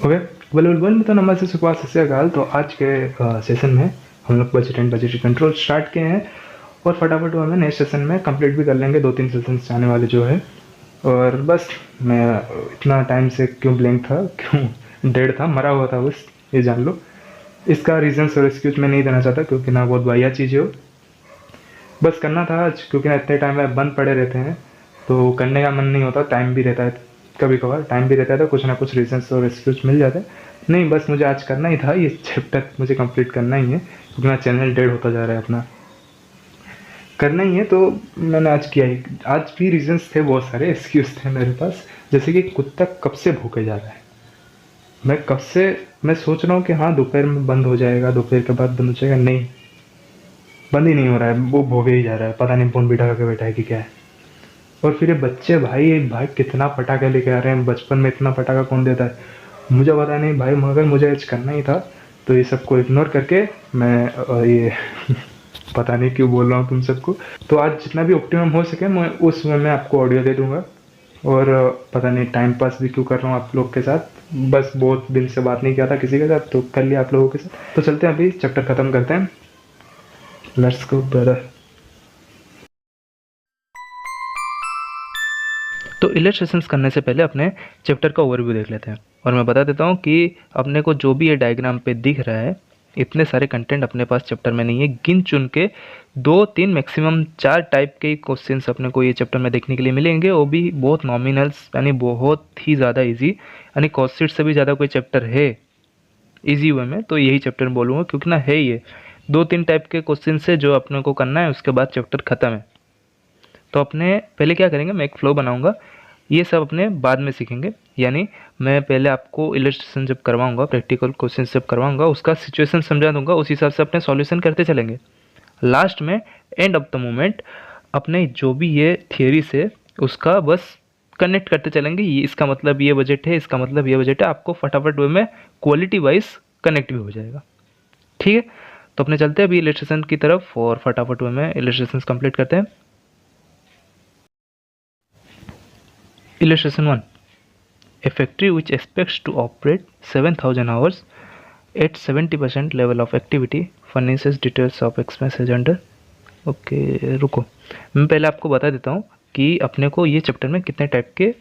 Okay, well तो नमस्ते सुप्रभात सत श्री अकाल। तो आज के सेशन में हम लोग budget and budget control start किए हैं और फटाफट वो हमें नेक्स्ट सेशन में कंप्लीट भी कर लेंगे। 2-3 सेशंस आने वाले जो है। और बस मैं इतना टाइम से क्यों ब्लैंक था, क्यों डेड था, मरा हुआ था, बस ये जान लो। इसका रीजंस और एक्सक्यूज मैं नहीं देना चाहता क्योंकि ना बहुत बढ़िया चीज़ हो, बस करना था आज क्योंकि ना इतने टाइम में बंद पड़े रहते हैं तो करने का मन नहीं होता। टाइम भी रहता है, कभी कभार टाइम भी रहता है तो कुछ ना कुछ रीजंस और एक्सक्यूज मिल जाते हैं। नहीं, बस मुझे आज करना ही था, ये चैप्टर मुझे कंप्लीट करना ही है क्योंकि मेरा चैनल डेड होता जा रहा है अपना, करना ही है। तो मैंने आज किया ही। आज भी रीजंस थे, बहुत सारे एक्सक्यूज थे मेरे पास। जैसे कि कुत्ता कब से भूखे जा रहा है, मैं कब से मैं सोच रहा हूँ कि हाँ दोपहर में बंद हो जाएगा, दोपहर के बाद बंद हो जाएगा, नहीं, बंद ही नहीं हो रहा है, वो भोगे ही जा रहा है। पता नहीं कौन बिठा के बैठा है कि क्या है। और फिर ये बच्चे, भाई भाई कितना पटाखा लेके आ रहे हैं, बचपन में इतना पटाखा कौन देता है मुझे पता नहीं भाई, मगर मुझे आज करना ही था। तो ये सबको इग्नोर करके मैं ये पता नहीं क्यों बोल रहा हूँ तुम सबको। तो आज जितना भी ऑप्टिमम हो सके मैं उस वे में आपको ऑडियो दे दूंगा। और पता नहीं टाइम पास भी क्यों कर रहा हूँ आप लोग के साथ, बस बहुत दिन से बात नहीं किया था किसी के साथ तो कर लिया आप लोगों के साथ। तो चलते हैं, अभी चैप्टर खत्म करते हैं। Let's go brother. तो इलस्ट्रेशंस करने से पहले अपने चैप्टर का ओवरव्यू देख लेते हैं। और मैं बता देता हूँ कि अपने को जो भी ये डायग्राम पे दिख रहा है, इतने सारे कंटेंट अपने पास चैप्टर में नहीं है। गिन चुन के 2-3 मैक्सिमम 4 टाइप के क्वेश्चंस अपने को ये चैप्टर में देखने के लिए मिलेंगे, वो भी बहुत नॉमिनल्स, यानी बहुत ही ज़्यादा ईजी, यानी कॉस्ट से भी ज़्यादा कोई चैप्टर है ईजी वे में तो यही चैप्टर में बोलूँगा, क्योंकि ना है ये 2-3 टाइप के क्वेश्चन से जो अपने को करना है, उसके बाद चैप्टर ख़त्म है। तो अपने पहले क्या करेंगे, मैं एक फ्लो बनाऊंगा, ये सब अपने बाद में सीखेंगे। यानी मैं पहले आपको इलस्ट्रेशन जब करवाऊंगा, प्रैक्टिकल क्वेश्चन जब करवाऊंगा, उसका सिचुएशन समझा दूंगा, उस हिसाब से अपने सॉल्यूशन करते चलेंगे। लास्ट में एंड ऑफ द मोमेंट अपने जो भी ये थियरी से उसका बस कनेक्ट करते चलेंगे। ये इसका मतलब ये बजट है, इसका मतलब ये बजट है, आपको फटाफट वे में क्वालिटी वाइज कनेक्ट भी हो जाएगा। ठीक है, तो अपने चलते हैं अभी इलस्ट्रेशन की तरफ और फटाफट वे में इलस्ट्रेशन कंप्लीट करते हैं। Illustration 1. A factory which expects to operate 7,000 hours at 70% level of activity furnishes details of expenses under. Okay रुको, मैं पहले आपको बता देता हूँ कि अपने को ये चैप्टर में कितने टाइप के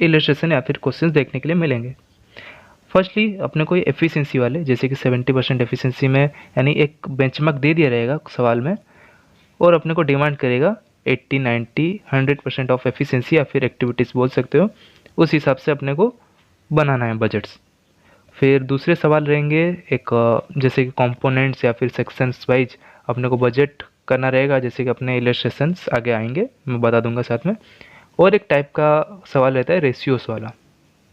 इलस्ट्रेशन या फिर क्वेश्चंस देखने के लिए मिलेंगे। फर्स्टली अपने को ये एफिशिएंसी वाले, जैसे कि 70% एफिशिएंसी में, यानी एक बेंचमार्क दे दिया रहेगा सवाल में और अपने को डिमांड करेगा 80, 90, 100% ऑफ एफिशिएंसी या फिर एक्टिविटीज़ बोल सकते हो। उस हिसाब से अपने को बनाना है बजट्स। फिर दूसरे सवाल रहेंगे एक जैसे कि कंपोनेंट्स या फिर सेक्शंस वाइज अपने को बजट करना रहेगा, जैसे कि अपने इलस्ट्रेशंस आगे आएंगे, मैं बता दूंगा साथ में। और एक टाइप का सवाल रहता है रेशियोस वाला,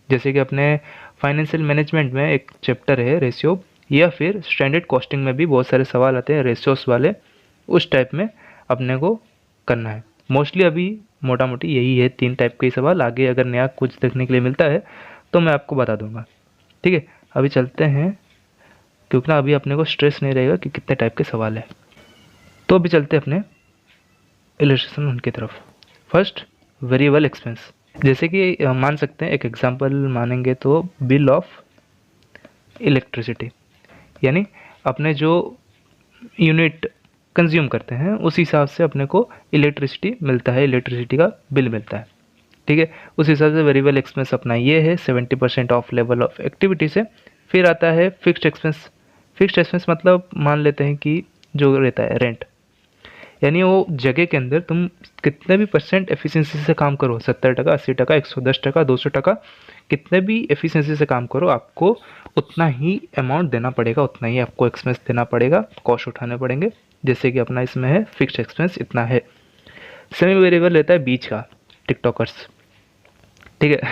जैसे कि अपने फाइनेंशियल मैनेजमेंट में एक चैप्टर है रेशियो, या फिर स्टैंडर्ड कॉस्टिंग में भी बहुत सारे सवाल आते हैं रेशियोस वाले। उस टाइप में अपने को करना है। मोस्टली अभी मोटा मोटी यही है, 3 टाइप के सवाल। आगे अगर नया कुछ देखने के लिए मिलता है तो मैं आपको बता दूंगा। ठीक है, अभी चलते हैं, क्योंकि ना अभी अपने को स्ट्रेस नहीं रहेगा कि कितने टाइप के सवाल है। तो अभी चलते हैं अपने इलस्ट्रेशन उनकी तरफ। फर्स्ट, वेरिएबल एक्सपेंस, जैसे कि मान सकते हैं, एक एग्जांपल मानेंगे तो बिल ऑफ इलेक्ट्रिसिटी, यानी अपने जो यूनिट कंज्यूम करते हैं उस हिसाब से अपने को इलेक्ट्रिसिटी मिलता है, इलेक्ट्रिसिटी का बिल मिलता है। ठीक है, उस हिसाब से वेरिएबल एक्सपेंस अपना ये है 70% ऑफ लेवल ऑफ एक्टिविटी से। फिर आता है फिक्स्ड एक्सपेंस। फिक्स्ड एक्सपेंस मतलब मान लेते हैं कि जो रहता है रेंट, यानी वो जगह के अंदर तुम कितने भी परसेंट एफिशिएंसी से काम करो, 70%, 80%, 110%, 200%, कितने भी एफिशिएंसी से काम करो, आपको उतना ही अमाउंट देना पड़ेगा, उतना ही आपको एक्सपेंस देना पड़ेगा, कॉस्ट उठाने पड़ेंगे। जैसे कि अपना इसमें है फिक्स्ड एक्सपेंस इतना है। सेमी वेरिएबल रहता है बीच का, टिकटॉकर्स। ठीक है,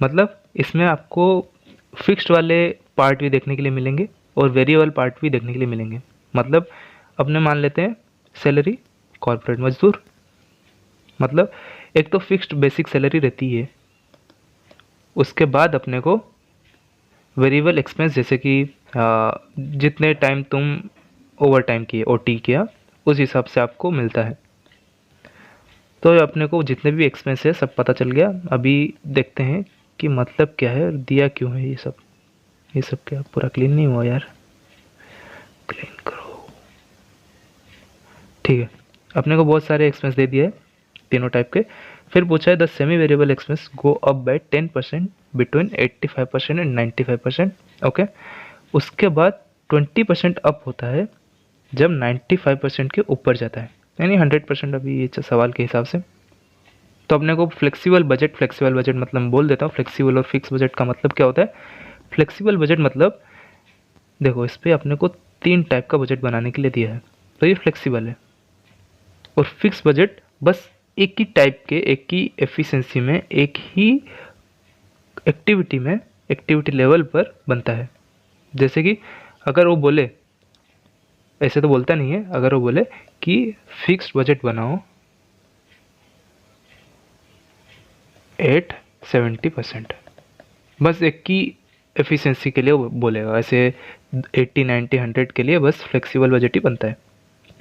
मतलब इसमें आपको फिक्स्ड वाले पार्ट भी देखने के लिए मिलेंगे और वेरिएबल पार्ट भी देखने के लिए मिलेंगे। मतलब अपने मान लेते हैं सैलरी, कॉर्पोरेट मजदूर, मतलब एक तो फिक्स्ड बेसिक सैलरी रहती है, उसके बाद अपने को वेरिएबल एक्सपेंस, जैसे कि जितने टाइम तुम ओवर टाइम किए, ओटी किया, उस हिसाब से आपको मिलता है। तो अपने को जितने भी एक्सपेंस है सब पता चल गया। अभी देखते हैं कि मतलब क्या है, दिया क्यों है ये सब क्या पूरा क्लीन नहीं हुआ यार, क्लीन करो। ठीक है, अपने को बहुत सारे एक्सपेंस दे दिए है तीनों टाइप के। फिर पूछा है the semi variable expense go up by 10% between 85% and 95%। Okay, उसके बाद 20% अप होता है जब 95% के ऊपर जाता है, यानी 100% अभी ये सवाल के हिसाब से। तो अपने को फ्लेक्सिबल बजट मतलब बोल देता हूँ, फ्लेक्सिबल और फिक्स बजट का मतलब क्या होता है। फ्लेक्सिबल बजट मतलब देखो, इस पर अपने को 3 टाइप का बजट बनाने के लिए दिया है, तो ये फ्लेक्सिबल है। और फिक्स बजट बस एक ही टाइप के, एक ही एफिशिएंसी में, एक ही एक्टिविटी में, एक्टिविटी लेवल पर बनता है। जैसे कि अगर वो बोले, ऐसे तो बोलता नहीं है, अगर वो बोले कि फिक्स्ड बजट बनाओ एट 70%, बस एक ही एफिशिएंसी के लिए वो बोलेगा। ऐसे 80 90 100 के लिए बस फ्लेक्सिबल बजट ही बनता है,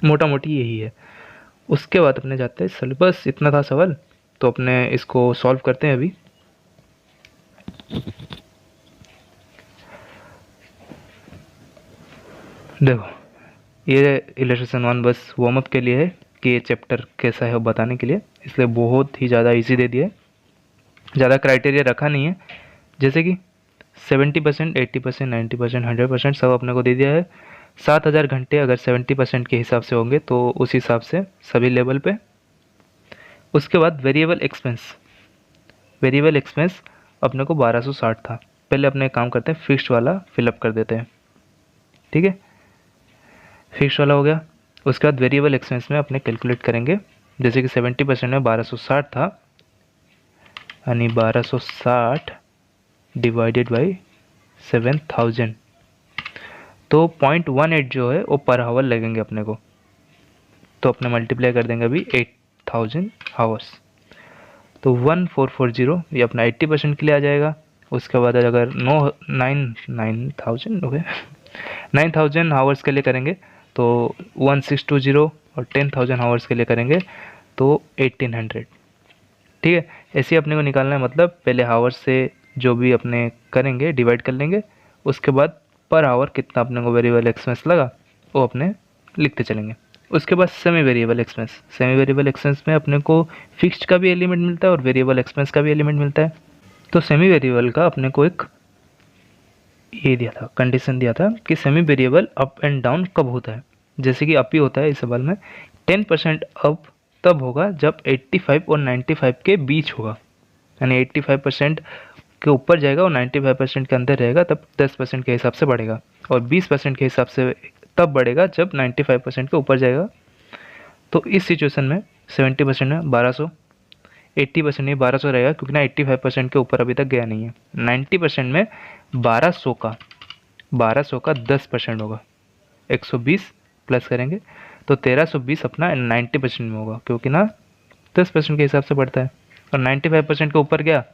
मोटा मोटी यही है। उसके बाद अपने जाते हैं बस इतना था सवाल, तो अपने इसको सॉल्व करते हैं अभी। देखो, ये इलस्ट्रेशन 1 बस वार्म अप के लिए है कि ये चैप्टर कैसा है वो बताने के लिए, इसलिए बहुत ही ज़्यादा इजी दे दिया है, ज़्यादा क्राइटेरिया रखा नहीं है। जैसे कि 70%, 80%, 90%, 100% सब अपने को दे दिया है। 7000 घंटे अगर 70% के हिसाब से होंगे तो उस हिसाब से सभी लेवल पे। उसके बाद वेरिएबल एक्सपेंस अपने को 1260 था। पहले अपने काम करते हैं, फिक्स्ड वाला फिलअप कर देते हैं। ठीक है, फिक्स्ड वाला हो गया। उसके बाद वेरिएबल एक्सपेंस में अपने कैलकुलेट करेंगे, जैसे कि 70% में 1260 था, यानी 1260 डिवाइडेड बाई 7000, तो 0.18 जो है वो पर हावर लगेंगे अपने को। तो अपने मल्टीप्लाई कर देंगे अभी 8000 हावर्स, तो 1440 ये अपना 80% के लिए आ जाएगा। उसके बाद अगर 9000 हो गए 9000 हावर्स के लिए करेंगे तो 1620, और 10,000 हावर्स के लिए करेंगे तो 1800। ठीक है, ऐसे ही अपने को निकालना है, मतलब पहले हावर्स से जो भी अपने करेंगे डिवाइड कर लेंगे, उसके बाद पर आवर कितना अपने को वेरिएबल एक्सपेंस लगा वो अपने लिखते चलेंगे। उसके बाद सेमी वेरिएबल एक्सपेंस में अपने को फिक्स्ड का भी एलिमेंट मिलता है और वेरिएबल एक्सपेंस का भी एलिमेंट मिलता है। तो सेमी वेरिएबल का अपने को एक ये दिया था, कंडीशन दिया था कि semi variable up and down कब होता है। जैसे कि अप ही होता है इस सवाल में, 10% अप तब होगा जब 85 और 95 के बीच होगा, यानी 85% के ऊपर जाएगा और 95% के अंदर रहेगा, तब 10% के हिसाब से बढ़ेगा, और 20% के हिसाब से तब बढ़ेगा जब 95% के ऊपर जाएगा। तो इस सिचुएशन में 70% में 1200, 80% में 1200 रहेगा, क्योंकि ना 85% के ऊपर अभी तक गया नहीं है। 90% में 1200 का 10% होगा, 120 प्लस करेंगे तो 1320 अपना 90% में होगा, क्योंकि ना 10% के हिसाब से बढ़ता है। और 95% के ऊपर गया,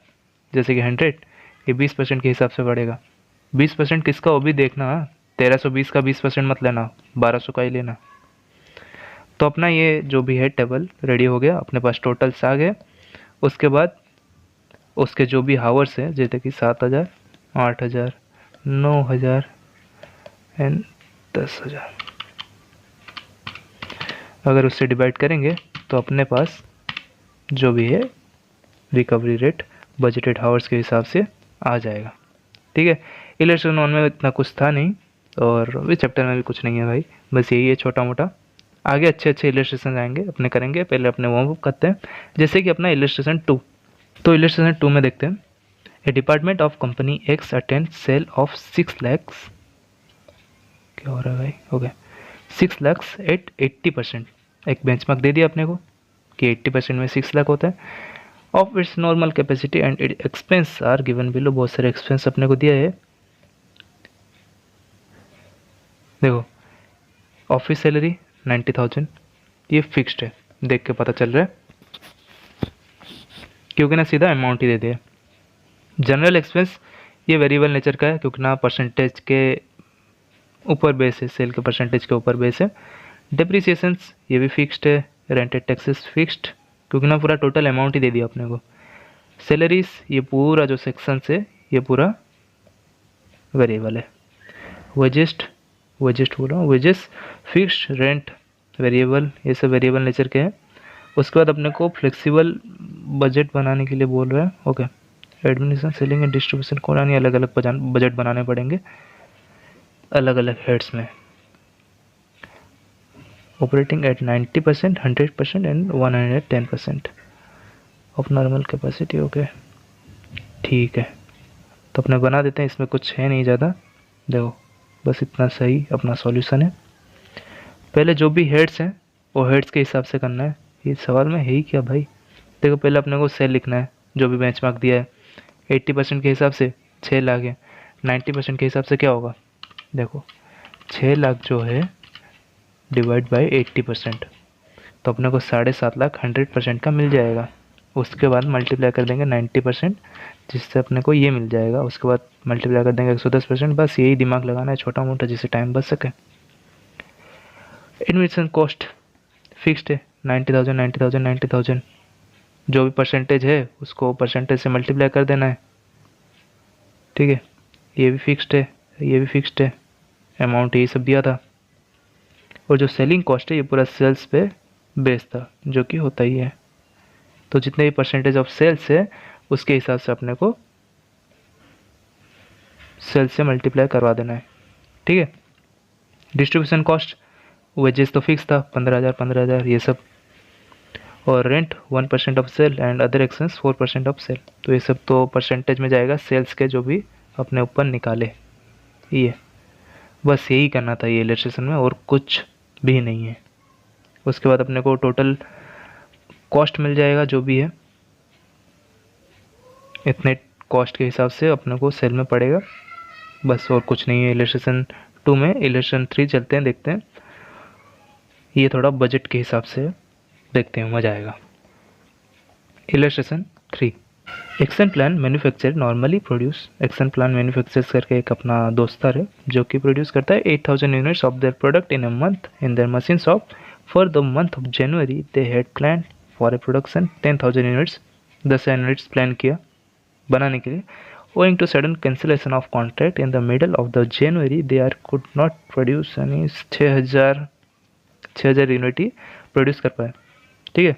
जैसे कि 100, ये 20% के हिसाब से बढ़ेगा। 20% किसका वो भी देखना, 1320 का 20% मत लेना, 1200 का ही लेना। तो अपना ये जो भी है टेबल रेडी हो गया, अपने पास टोटल्स आ गए। उसके बाद उसके जो भी हावर्स है, जैसे कि 7000, 8000, 9000 एंड 10,000, अगर उससे डिवाइड करेंगे तो अपने पास जो भी है रिकवरी रेट बजटेड हावर्स के हिसाब से आ जाएगा। ठीक है, इलेक्ट्रिशियन 1 में इतना कुछ था नहीं, और इस चैप्टर में भी कुछ नहीं है भाई, बस यही है छोटा मोटा। आगे अच्छे अच्छे इलस्ट्रेशन आएंगे अपने करेंगे, पहले अपने वार्म अप करते हैं। जैसे कि अपना इलस्ट्रेशन 2, तो इलस्ट्रेशन 2 में देखते हैं, a department of company X attend sale of 6 lakhs, क्या हो रहा है भाई, हो गया 6 लैक्स एट 80%। एक बेंचमार्क दे दिया अपने को कि 80% में 6 लाख होता है, of its normal capacity and it expense are given below. बहुत सारे एक्सपेंस अपने को दिया है। देखो, ऑफिस सैलरी 90,000, ये फिक्स्ड है, देख के पता चल रहा है, क्योंकि ना सीधा अमाउंट ही दे दिया। जनरल एक्सपेंस ये वेरिएबल नेचर का है, क्योंकि ना परसेंटेज के ऊपर बेस है, सेल के परसेंटेज के ऊपर बेस है। डेप्रिसिएशंस ये भी फिक्स्ड है, रेंटेड टैक्सेस फिक्स्ड, क्योंकि ना पूरा टोटल अमाउंट ही दे दिया अपने को। सैलरीज, ये पूरा जो सेक्शन है ये पूरा वेरिएबल है। वेजेस्ट बोल रहा हूँ, वेजेस, फिक्स्ड, रेंट वेरिएबल, ये सब वेरिएबल नेचर के हैं। उसके बाद अपने को फ्लेक्सिबल बजट बनाने के लिए बोल रहा है। Okay, administration, selling and distribution को यानी अलग अलग बजट बनाने पड़ेंगे अलग अलग हेड्स में। Operating eight 90%, 100% and 110% of normal capacity. Okay ठीक है, तो अपने बना देते हैं, इसमें कुछ है नहीं ज़्यादा। देखो बस इतना सही अपना सॉल्यूशन है। पहले जो भी हेड्स हैं वो हेड्स के हिसाब से करना है। ये सवाल में है ही क्या भाई। देखो पहले अपने को सेल लिखना है, जो भी बेंचमार्क दिया है। 80% के हिसाब से 6 लाख है, 90% के हिसाब से क्या होगा, देखो 6 लाख जो है डिवाइड बाई 80%, तो अपने को 7.5 लाख 100% का मिल जाएगा। उसके बाद मल्टीप्लाई कर देंगे 90%, जिससे अपने को ये मिल जाएगा। उसके बाद मल्टीप्लाई कर देंगे 110%। बस यही दिमाग लगाना है छोटा मोटा, जिससे टाइम बच सके। एडमिशन कॉस्ट फिक्स्ड है 90,000 90,000 90,000, जो भी परसेंटेज है उसको परसेंटेज से मल्टीप्लाई कर देना है। ठीक है, ये भी फिक्स्ड है, ये भी फिक्स्ड है, अमाउंट यही सब दिया था। और जो सेलिंग कॉस्ट है ये पूरा सेल्स पे बेस था, जो कि होता ही है। तो जितने भी परसेंटेज ऑफ सेल्स है उसके हिसाब से अपने को सेल्स से मल्टीप्लाई करवा देना है। ठीक है, डिस्ट्रीब्यूशन कॉस्ट, वेजेस तो फिक्स था 15,000 15,000 ये सब, और rent 1% of sale and other expense 4% of sale. तो ये सब तो परसेंटेज में जाएगा सेल्स के, जो भी अपने ऊपर निकाले। ये बस यही करना था ये इलस्ट्रेशन में, और कुछ भी नहीं है। उसके बाद अपने को टोटल कॉस्ट मिल जाएगा जो भी है, इतने कॉस्ट के हिसाब से अपने को सेल में पड़ेगा। बस और कुछ नहीं है इलस्ट्रेशन 2 में। इलस्ट्रेशन 3 चलते हैं, देखते हैं। ये थोड़ा बजट के हिसाब से देखते हैं, मज़ा आएगा। Illustration 3, action plan manufacture normally produce. Action plan manufactures करके एक अपना दोस्तर है जो कि प्रोड्यूस करता है 8,000 units of their product in a month in their machine shop. For the month of January they had plan for a production 10,000 units. 10,000 units plan किया बनाने के लिए। owing to sudden cancellation of contract in the middle of the January they are could not produce यानी 6,000 unit ही produce कर पाए। ठीक है,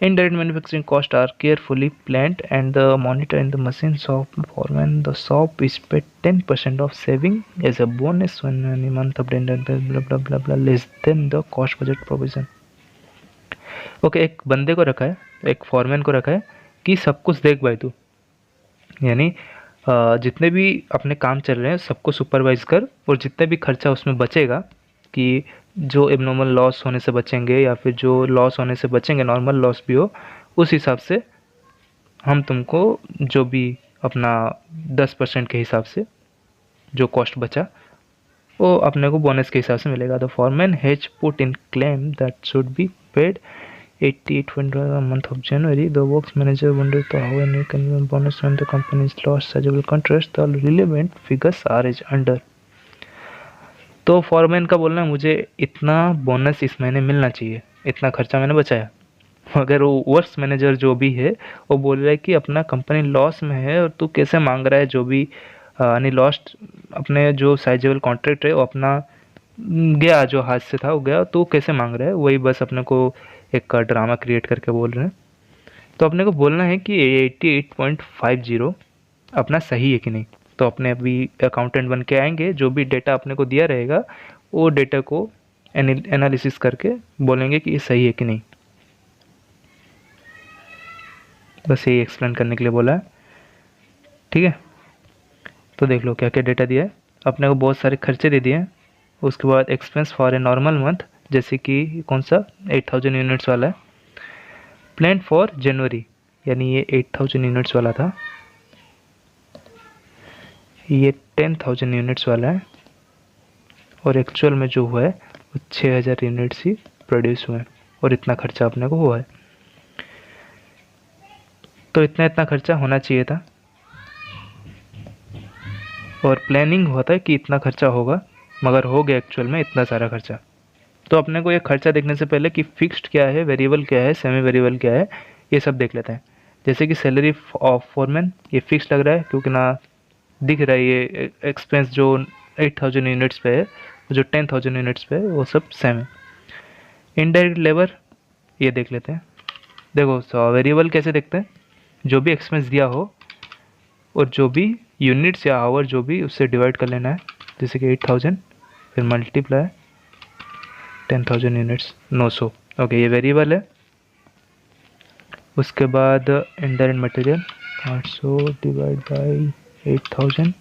indirect manufacturing costs are carefully planned and the monitor in the machine shop foreman the shop is paid 10% of saving as a bonus when any month of blah blah blah less than the cost budget provision। Okay, एक बंदे को रखा है, एक foreman को रखा है कि सब कुछ देख भाई तू, यानी जितने भी अपने काम चल रहे हैं सबको सुपरवाइज कर, और जितने भी खर्चा उसमें बचेगा, कि जो एबनॉर्मल लॉस होने से बचेंगे या फिर जो लॉस होने से बचेंगे, नॉर्मल लॉस भी हो, उस हिसाब से हम तुमको जो भी अपना 10% के हिसाब से जो कॉस्ट बचा वो अपने को बोनस के हिसाब से मिलेगा। The foreman has put in claim that should be paid 88 month of January. The works manager wondered how any convenient bonus when the company's lost sizable contracts. The relevant figures are as under. तो foreman का बोलना है मुझे इतना bonus इस महीने मिलना चाहिए, इतना खर्चा मैंने बचाया। मगर वो वर्क्स मैनेजर जो भी है वो बोल रहा है कि अपना कंपनी लॉस में है और तू कैसे मांग रहा है, जो भी यानी लॉस्ट अपने जो साइजेबल कॉन्ट्रैक्ट है वो अपना गया, जो हाथ से था वो गया, तो कैसे मांग रहा है। वही बस अपने को एक ड्रामा क्रिएट करके बोल रहे हैं। तो अपने को बोलना है कि 88.50 अपना सही है कि नहीं। तो अपने अभी अकाउंटेंट बन के आएंगे, जो भी डेटा अपने को दिया रहेगा वो डेटा को एनालिसिस करके बोलेंगे कि ये सही है कि नहीं। बस यही एक्सप्लेन करने के लिए बोला है। ठीक है, तो देख लो क्या क्या डेटा दिया है। अपने को बहुत सारे खर्चे दे दिए हैं। उसके बाद expense for a normal month, जैसे कि कौन सा 8,000 यूनिट्स वाला है। प्लान फॉर जनवरी, यानी ये 8,000 यूनिट्स वाला था, ये 10,000 यूनिट्स वाला है, और एक्चुअल में जो हुआ है वो 6,000 यूनिट्स ही प्रोड्यूस हुए हैं, और इतना खर्चा अपने को हुआ है। तो इतना इतना खर्चा होना चाहिए था, और प्लानिंग हुआ था कि इतना खर्चा होगा, मगर हो गया एक्चुअल में इतना सारा खर्चा। तो अपने को ये खर्चा देखने से पहले कि फिक्स्ड क्या है, वेरिएबल क्या है, सेमी वेरिएबल क्या है, ये सब देख लेते हैं। जैसे कि सैलरी ऑफ फोरमैन, ये फिक्स लग रहा है क्योंकि ना दिख रहा है ये एक्सपेंस जो 8000 यूनिट्स पे है, जो 10000 यूनिट्स पे है, वो सब सेम है। इनडायरेक्ट लेबर, ये देख लेते हैं। देखो वेरिएबल कैसे देखते हैं, जो भी एक्सपेंस दिया हो और जो भी यूनिट्स या आवर जो भी, उससे डिवाइड कर लेना है। जैसे कि 8000 फिर मल्टीप्लाई 10000 यूनिट्स 900। ओके, ये वेरिएबल है। उसके बाद indirect material 800 divide by 8000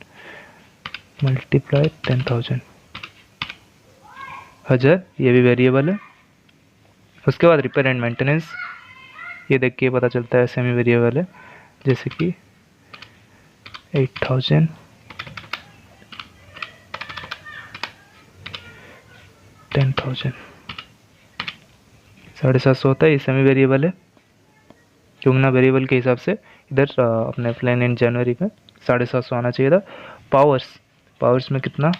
multiply 10000, 1000, ये भी वेरिएबल है। उसके बाद रिपेयर एंड मेंटेनेंस, ये देख के पता चलता है सेमी वेरिएबल है। जैसे कि 8000 10,000, 750 होता है, ये सेमी वेरिएबल है क्योंकि ना वेरिएबल के हिसाब से इधर अपने प्लान इन जनवरी में 750 आना चाहिए था। पावर्स में कितना,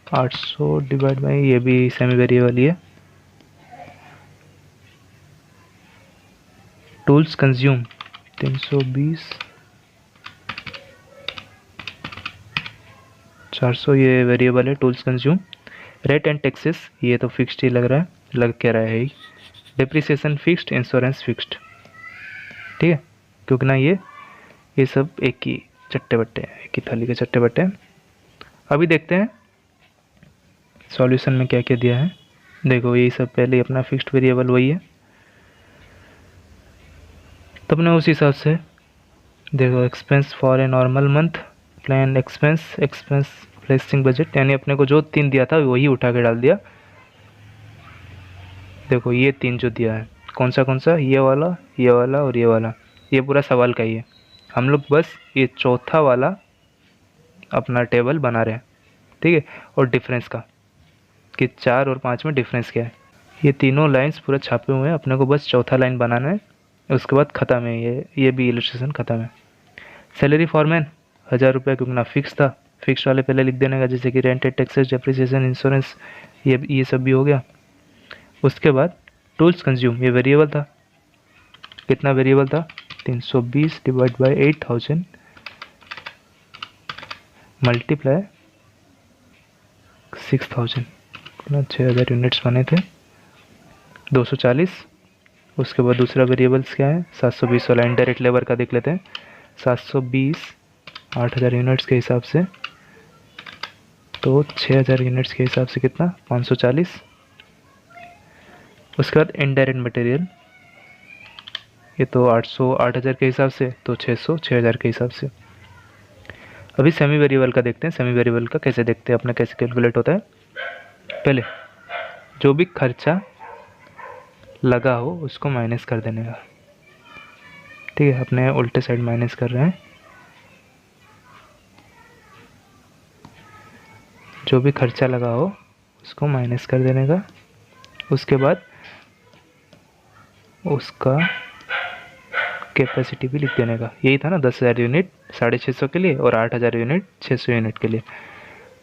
800 डिवाइड बाई, ये भी सेमी वेरिएबल ही है। टूल्स कंज्यूम 320, 400, ये वेरिएबल है tools consume. Rate and taxes, ये तो फिक्स्ड ही लग रहा है, लग क्या रहा है ही। डिप्रिसिएशन फिक्स्ड, इंश्योरेंस फिक्स्ड, ठीक है, क्योंकि ना ये सब एक ही चट्टे बट्टे हैं, एक ही थाली के चट्टे बट्टे हैं। अभी देखते हैं सॉल्यूशन में क्या क्या दिया है। देखो ये सब पहले अपना फिक्स्ड वेरिएबल वही है, तो अपने उस हिसाब से देखो expense for a normal month, plan expense placing budget, यानी अपने को जो 3 दिया था वही उठा के डाल दिया। देखो ये 3 जो दिया है, कौन सा, ये वाला और ये वाला, ये पूरा सवाल का ही है। हम लोग बस ये चौथा वाला अपना टेबल बना रहे हैं, ठीक है। और डिफरेंस का कि 4 और 5 में डिफरेंस क्या है, ये तीनों लाइंस पूरा छापे हुए हैं, अपने को बस चौथा लाइन बनाना है, उसके बाद ख़त्म है। ये भी इलस्ट्रेशन ख़त्म है। सैलरी फॉरमैन 1000 रुपये, क्योंकि ना फिक्स था, फिक्स वाले पहले लिख देने का, जैसे कि रेंट, टैक्सेस, डेप्रिसिएशन, इंश्योरेंस, ये सब भी हो गया। उसके बाद टूल्स कंज्यूम, ये वेरिएबल था, कितना वेरिएबल था, 320 डिवाइड बाई 8000 मल्टीप्लाई 6000, 6000 यूनिट्स बने थे, 240। उसके बाद दूसरा वेरिएबल्स क्या है, 720 वाला इनडायरेक्ट लेबर का देख लेते हैं। 720 8000 यूनिट्स के हिसाब से, तो 6000 यूनिट्स के हिसाब से कितना, 540। उसके बाद इनडायरेक्ट मटेरियल, ये तो 8000 के हिसाब से, तो 6000 के हिसाब से। अभी सेमी वेरिएबल का देखते हैं। सेमी वेरिएबल का कैसे देखते हैं, अपना कैसे कैलकुलेट होता है। पहले जो भी खर्चा लगा हो उसको माइनस कर देने का, ठीक है, अपने उल्टे साइड माइनस कर रहे हैं। जो भी खर्चा लगा हो उसको माइनस कर देने का। उसके बाद उसका कैपेसिटी भी लिख देने का। यही था ना, 10,000 यूनिट 650 के लिए और 8000 यूनिट 600 यूनिट के लिए।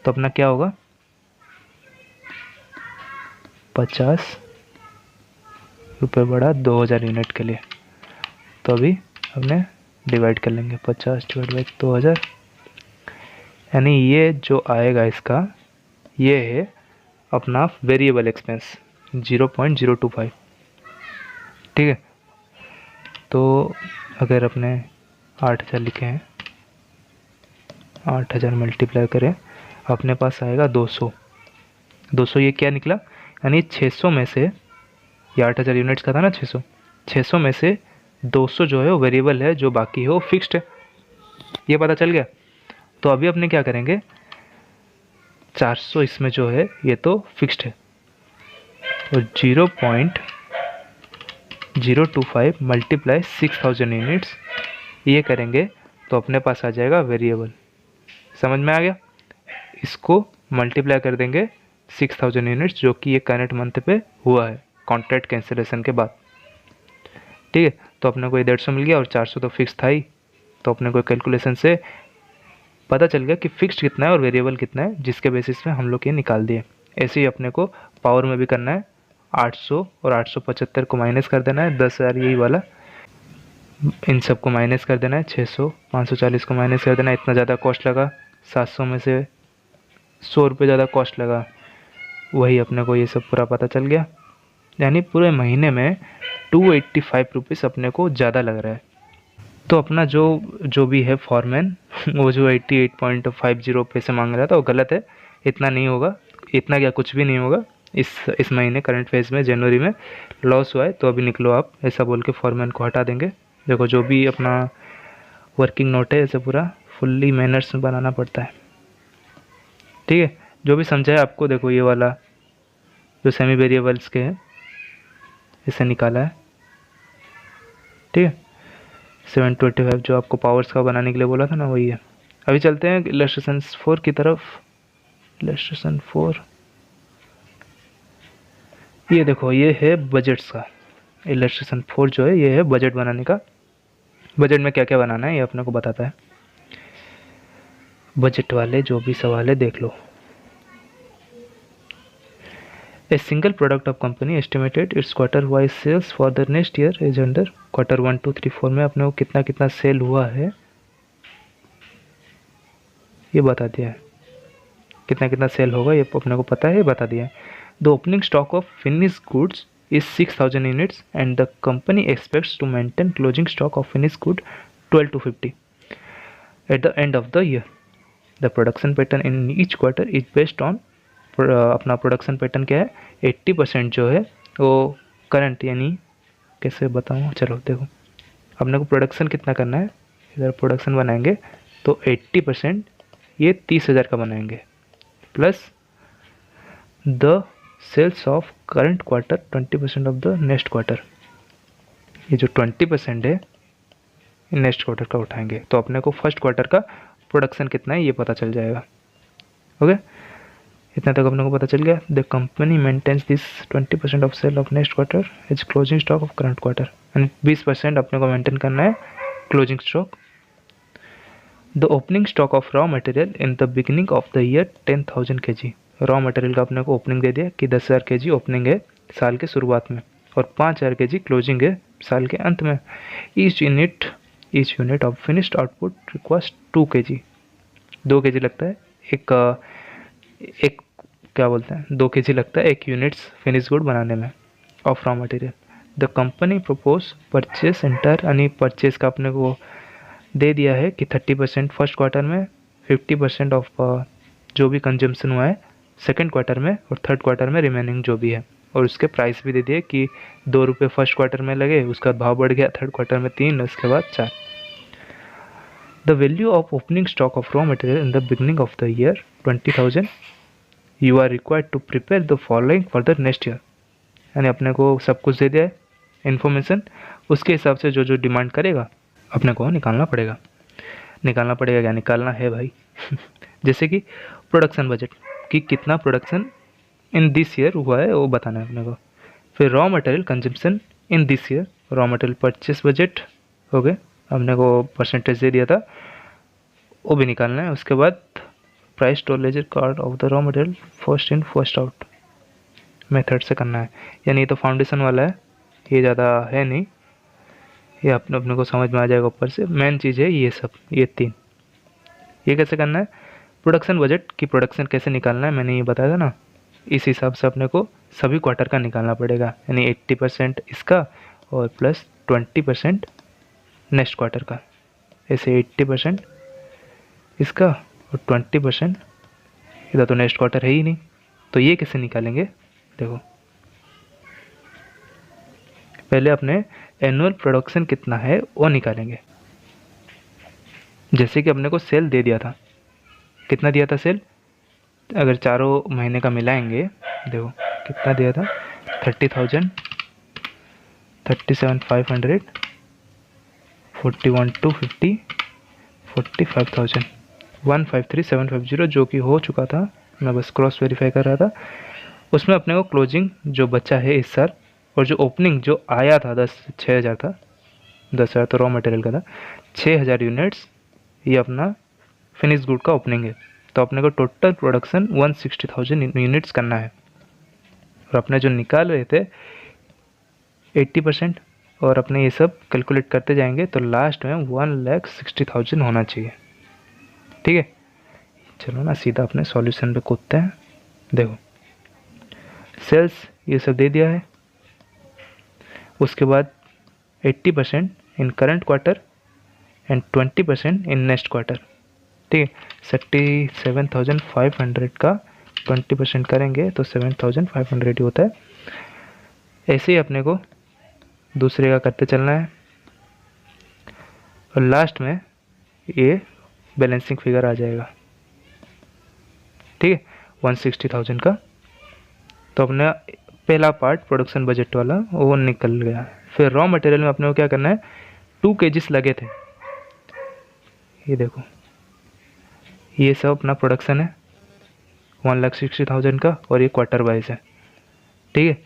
तो अपना क्या होगा, 50 रुपये बढ़ा 2000 यूनिट के लिए। तो अभी हमने डिवाइड कर लेंगे, 50 डिवाइड बाई 2000, यानी ये जो आएगा इसका, ये है अपना वेरिएबल एक्सपेंस 0.025, ठीक है। तो अगर अपने 8000 लिखे हैं, 8000 मल्टीप्लाई करें, अपने पास आएगा 200। ये क्या निकला, यानी 600 में से, ये 8000 यूनिट्स का था ना, 600 में से 200 जो है वो वेरिएबल है, जो बाकी है वो फिक्स्ड है। ये पता चल गया। तो अभी अपने क्या करेंगे, 400 इसमें जो है ये तो फिक्स्ड है, और 0.025 मल्टीप्लाई 6000 यूनिट्स, ये करेंगे तो अपने पास आ जाएगा वेरिएबल। समझ में आ गया। इसको मल्टीप्लाई कर देंगे 6000 यूनिट्स, जो कि ये करंट मंथ पे हुआ है कॉन्ट्रैक्ट कैंसिलेशन के बाद, ठीक है। तो अपने को 150 मिल गया और 400 तो फिक्स था ही। तो अपने को कैलकुलेशन से पता चल गया कि फिक्स्ड कितना है और वेरिएबल कितना है, जिसके बेसिस पे हम लोग ये निकाल दिए। ऐसे ही अपने को पावर में भी करना है। 800 और 875 को माइनस कर देना है, 10,000 यही वाला। इन सबको माइनस कर देना है, 600 540 को माइनस कर देना है, इतना ज़्यादा कॉस्ट लगा, 700 में से 100 रुपये ज़्यादा कॉस्ट लगा, वही अपने को ये सब पूरा पता चल गया। यानी पूरे महीने में 285 रुपीज़ अपने को ज़्यादा लग रहा है। तो अपना जो जो भी है फॉरमैन वो जो 88.50 पैसे मांग रहा था वो गलत है, इतना नहीं होगा, इतना क्या कुछ भी नहीं होगा। इस महीने करंट फेज में जनवरी में लॉस हुआ है, तो अभी निकलो आप, ऐसा बोल के फॉरमैन को हटा देंगे। देखो जो भी अपना वर्किंग नोट है इसे पूरा फुल्ली मैनर्स में बनाना पड़ता है, ठीक है। जो भी समझा है आपको, देखो ये वाला जो सेमी वेरिएबल्स के हैं इसे निकाला है, ठीक है। 725 जो आपको पावर्स का बनाने के लिए बोला था ना, वही है। अभी चलते हैं इलस्ट्रेशन 4 की तरफ। इलस्ट्रेशन 4, ये देखो ये है बजट्स का। इलस्ट्रेशन 4 जो है ये है बजट बनाने का। बजट में क्या क्या बनाना है ये अपने को बताता है। बजट वाले जो भी सवाल है देख लो। A single product of company estimated its quarter wise sales for the next year is under quarter 1 2 3 4 में अपने को कितना कितना सेल हुआ है ये बता दिया है, कितना कितना सेल होगा ये अपने को पता है, ये बता दिया है। The opening stock of finish goods is 6000 units and the company expects to maintain closing stock of finished good 12 to 50 at the end of the year. The production pattern in each quarter is based on अपना production pattern क्या है, 80% जो है वो current, यानी कैसे बताऊँ, चलो देखो अपने को प्रोडक्शन कितना करना है, इधर प्रोडक्शन बनाएंगे तो 80% ये 30,000 का बनाएंगे, plus the sales of current quarter 20% of the next quarter, ये जो 20% है नेक्स्ट क्वार्टर का उठाएंगे, तो अपने को फर्स्ट क्वार्टर का प्रोडक्शन कितना है ये पता चल जाएगा। ओके, इतना तक अपने को पता चल गया। The company maintains this 20% of sale of next quarter is closing stock of current quarter, यानी 20% अपने को मेंटेन करना है closing stock. The opening stock of raw material in the beginning of the year 10,000 kg, raw material का अपने को opening दे दिया कि 10,000 kg ओपनिंग है साल के शुरुआत में और 5,000 kg क्लोजिंग है साल के अंत में। Each unit of finished output requires 2 kg, 2 kg लगता है एक क्या बोलते हैं 2 kg लगता है एक यूनिट्स फिनिश गुड बनाने में of raw material. The company propose purchase enter, यानी परचेस का अपने को दे दिया है कि 30% फर्स्ट क्वार्टर में, 50% ऑफ जो भी कंजम्पशन हुआ है सेकेंड क्वार्टर में और थर्ड क्वार्टर में रिमेनिंग जो भी है, और उसके प्राइस भी दे दिए कि 2 रुपये फर्स्ट क्वार्टर में लगे, उसका भाव बढ़ गया थर्ड क्वार्टर में 3, उसके बाद 4। The value of opening stock of raw material in the beginning of the year 20,000, you are required to prepare the following for the next year, यानी अपने को सब कुछ दे दिया है इन्फॉर्मेशन, उसके हिसाब से जो जो डिमांड करेगा अपने को निकालना पड़ेगा क्या निकालना है भाई जैसे कि प्रोडक्शन बजट कि कितना प्रोडक्शन इन दिस ईयर हुआ है वो बताना है अपने को। फिर raw material consumption in this year, raw material purchase budget हो गए, हमने को परसेंटेज दे दिया था वो भी निकालना है। उसके बाद price to ledger card of the raw material first in first out method से करना है, यानी ये तो फाउंडेशन वाला है, ये ज़्यादा है नहीं, ये अपने को समझ में आ जाएगा। ऊपर से मेन चीज़ है ये सब, ये 3। ये कैसे करना है, प्रोडक्शन बजट की प्रोडक्शन कैसे निकालना है मैंने ये बताया था ना, इस हिसाब से अपने को सभी क्वार्टर का निकालना पड़ेगा, यानी 80% इसका और प्लस 20% नेक्स्ट क्वार्टर का, ऐसे 80% इसका और 20% इधर, तो नेक्स्ट क्वार्टर है ही नहीं, तो ये कैसे निकालेंगे देखो। पहले अपने एनुअल प्रोडक्शन कितना है वो निकालेंगे। जैसे कि अपने को सेल दे दिया था, कितना दिया था सेल, अगर चारों महीने का मिलाएंगे देखो कितना दिया था, 30,000, 37,500, 41,250, 45,000, 153,750 जो कि हो चुका था, मैं बस क्रॉस वेरीफाई कर रहा था। उसमें अपने को क्लोजिंग जो बचा है इस साल और जो ओपनिंग जो आया था 6,000 था, 10,000 तो रॉ मटेरियल का था, 6,000 यूनिट्स ये अपना फिनिश गुड का ओपनिंग है, तो अपने को टोटल प्रोडक्शन 160,000 यूनिट्स करना है। और अपने जो निकाल रहे थे 80%, और अपने ये सब कैलकुलेट करते जाएंगे तो लास्ट में 1,60,000 होना चाहिए। ठीक है, चलो ना सीधा अपने सॉल्यूशन पे कूदते हैं। देखो सेल्स ये सब दे दिया है, उसके बाद 80% in current quarter and 20% in next quarter. ठीक है, 67,500 का 20% करेंगे तो 7,500 ही होता है। ऐसे ही अपने को दूसरे का करते चलना है और लास्ट में ये बैलेंसिंग फिगर आ जाएगा। ठीक है, 160,000 का। तो अपना पहला पार्ट प्रोडक्शन बजट वाला वो निकल गया। फिर रॉ मटेरियल में अपने को क्या करना है, 2 kgs लगे थे। ये देखो ये सब अपना प्रोडक्शन है 1,60,000 का और ये क्वार्टर वाइज है। ठीक है,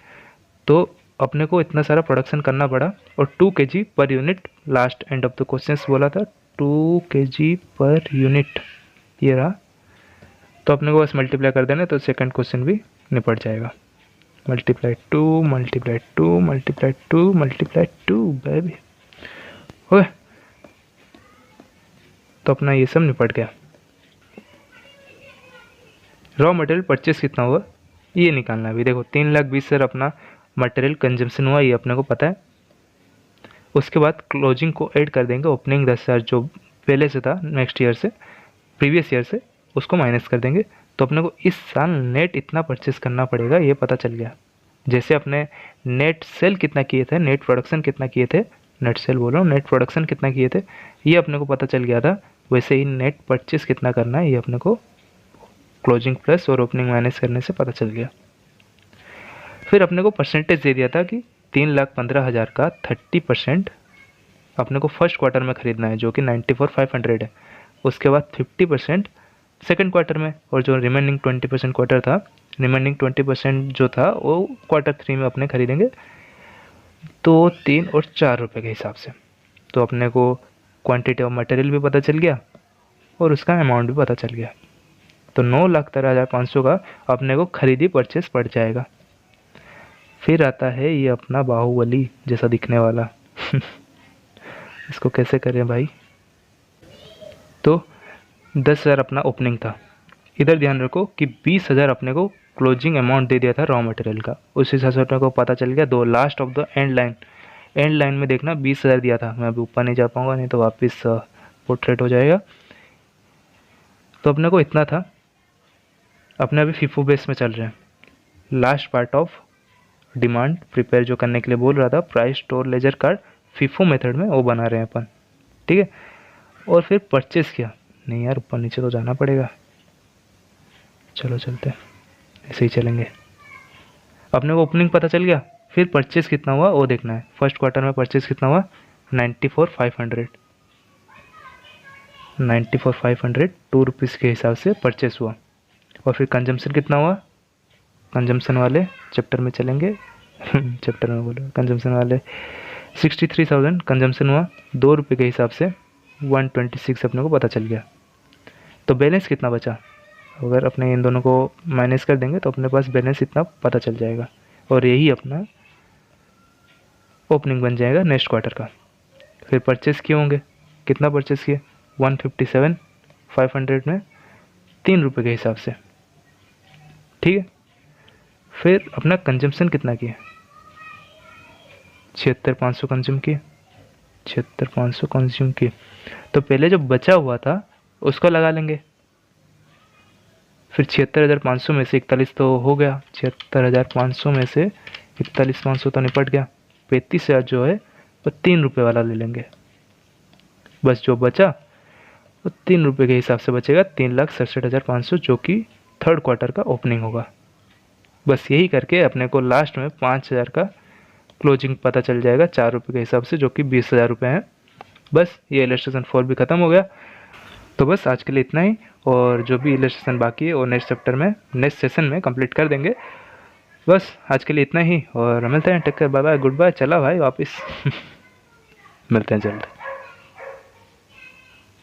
तो अपने को इतना सारा प्रोडक्शन करना पड़ा और 2 kg per unit last end of the questions बोला था, 2 kg पर यूनिट ये रहा। तो अपने को बस मल्टीप्लाई कर देना तो सेकंड क्वेश्चन भी निपट जाएगा। Multiply 2 multiply 2 multiply 2 multiply 2 baby हो गया। तो अपना ये सब निपट गया। रॉ मटेरियल परचेस कितना हुआ ये निकालना है। अभी देखो 3,20,000 अपना मटेरियल कंजम्पशन हुआ, ये अपने को पता है। उसके बाद क्लोजिंग को ऐड कर देंगे, ओपनिंग 10,000 जो पहले से था नेक्स्ट ईयर से प्रीवियस ईयर से उसको माइनस कर देंगे। तो अपने को इस साल नेट इतना परचेस करना पड़ेगा ये पता चल गया। जैसे अपने नेट सेल कितना किए थे, नेट प्रोडक्शन कितना किए थे, नेट सेल बोल रहा हूँ, नेट प्रोडक्शन कितना किए थे ये अपने को पता चल गया था, वैसे ही नेट परचेस कितना करना है ये अपने को क्लोजिंग प्लस और ओपनिंग माइनस करने से पता चल गया। फिर अपने को परसेंटेज दे दिया था कि 3,15,000 का 30% अपने को फर्स्ट क्वार्टर में खरीदना है जो कि 94,500 है। उसके बाद 50% सेकेंड क्वार्टर में और जो रिमेनिंग 20% क्वार्टर था, रिमेनिंग 20% जो था वो क्वार्टर 3 में अपने खरीदेंगे 2, 3 और 4 रुपये के हिसाब से। तो अपने को क्वांटिटी ऑफ मटेरियल भी पता चल गया और उसका अमाउंट भी पता चल गया। तो 9,13,500 का अपने को खरीदी परचेस पड़ जाएगा। फिर आता है ये अपना बाहुबली जैसा दिखने वाला इसको कैसे करें भाई। तो 10,000 अपना ओपनिंग था। इधर ध्यान रखो कि 20,000 अपने को क्लोजिंग अमाउंट दे दिया था रॉ मटेरियल का, उस हिसाब से अपने को पता चल गया। दो last of the end line में देखना 20,000 दिया था। मैं अभी ऊपर नहीं जा पाऊंगा नहीं तो वापस पोर्ट्रेट हो जाएगा। तो अपने को इतना था। अपने अभी फीफो बेस में चल रहे हैं। Last part of demand prepare जो करने के लिए बोल रहा था, price store laser card FIFO method में वो बना रहे हैं अपन। ठीक है, और फिर परचेस किया। नहीं यार ऊपर नीचे तो जाना पड़ेगा, चलो चलते हैं, ऐसे ही चलेंगे। अपने को ओपनिंग पता चल गया, फिर परचेस कितना हुआ वो देखना है। फर्स्ट क्वार्टर में परचेस कितना हुआ 94,500 94,500 2 रुपीज़ के हिसाब से परचेस हुआ। और फिर कंजम्पशन कितना हुआ, कंजम्पशन वाले चैप्टर में चलेंगे चैप्टर में बोलो, कंजम्पशन वाले 63,000 कंजम्पशन हुआ 2 रुपये के हिसाब से 126 अपने को पता चल गया। तो बैलेंस कितना बचा, अगर अपने इन दोनों को माइनस कर देंगे तो अपने पास बैलेंस इतना पता चल जाएगा और यही अपना ओपनिंग बन जाएगा नेक्स्ट क्वार्टर का। फिर परचेस किए होंगे, कितना परचेस किए 157,500 में 3 रुपये के हिसाब से। ठीक है, फिर अपना कंजम्पशन कितना किया 76,500 कंज्यूम किए, 76,500 कंज्यूम किए। तो पहले जो बचा हुआ था उसको लगा लेंगे। फिर 76,500 में से 41 तो हो गया, 76,500 में से 41,500 तो निपट गया। 35,000 जो है वो 3 रुपये वाला ले लेंगे। बस जो बचा वो 3 रुपये के हिसाब से बचेगा 3,67,500 जो कि थर्ड क्वार्टर का ओपनिंग होगा। बस यही करके अपने को लास्ट में 5,000 का क्लोजिंग पता चल जाएगा 4 रुपये के हिसाब से जो कि 20,000 रुपये हैं। बस ये इलस्ट्रेशन 4 भी ख़त्म हो गया। तो बस आज के लिए इतना ही, और जो भी इलस्ट्रेशन बाकी है वो नेक्स्ट चैप्टर में नेक्स्ट सेशन में कंप्लीट कर देंगे। बस आज के लिए इतना ही और मिलते हैं। Take care, bye bye, goodbye. चला भाई वापस मिलते हैं जल्द।